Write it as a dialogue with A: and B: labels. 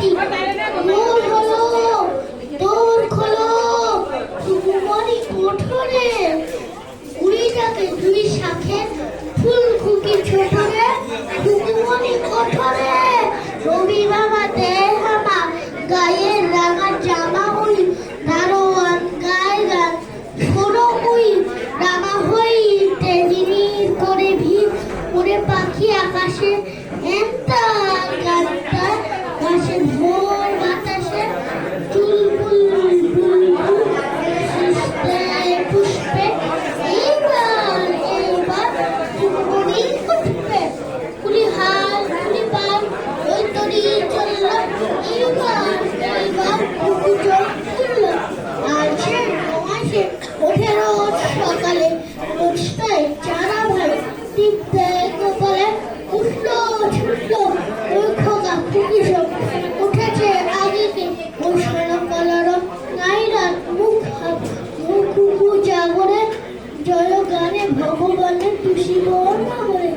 A: পাটি মোর হলো তোর খোলো মনি কোঠরে কুড়িটাকে দুই শাখে ফুল খুকি ছোটরে মনি কোঠরে রবি বাবা দেহ হামা গায়ের রাঙা জামা উই দারোয়ান গায়ে গান ছোড়ো উই রাঙা হই তেজিনির করে ভিড় ওরে পাখি আকাশে এমতা গানটা গাছে ভোর বাতাসে চুলবুল বুলবুল পুষ্পে এইবার চুনমুনি উঠবে কুলি হাল কুলি পাল ওই তরি চলল এইবার কুকুর চলল আর সে নমাসে ওঠে রোজ সকালে রোজটায় চারা ভালো টিপতে কপালে উঠলো ছুটলো ওই খোকা কুকি সব উঠেছে আগেকে ওই সোনা কলার নাইরাত মুখ কুকু জাগরে জয় গানে ভগবানের খুশি বর্ণা বলে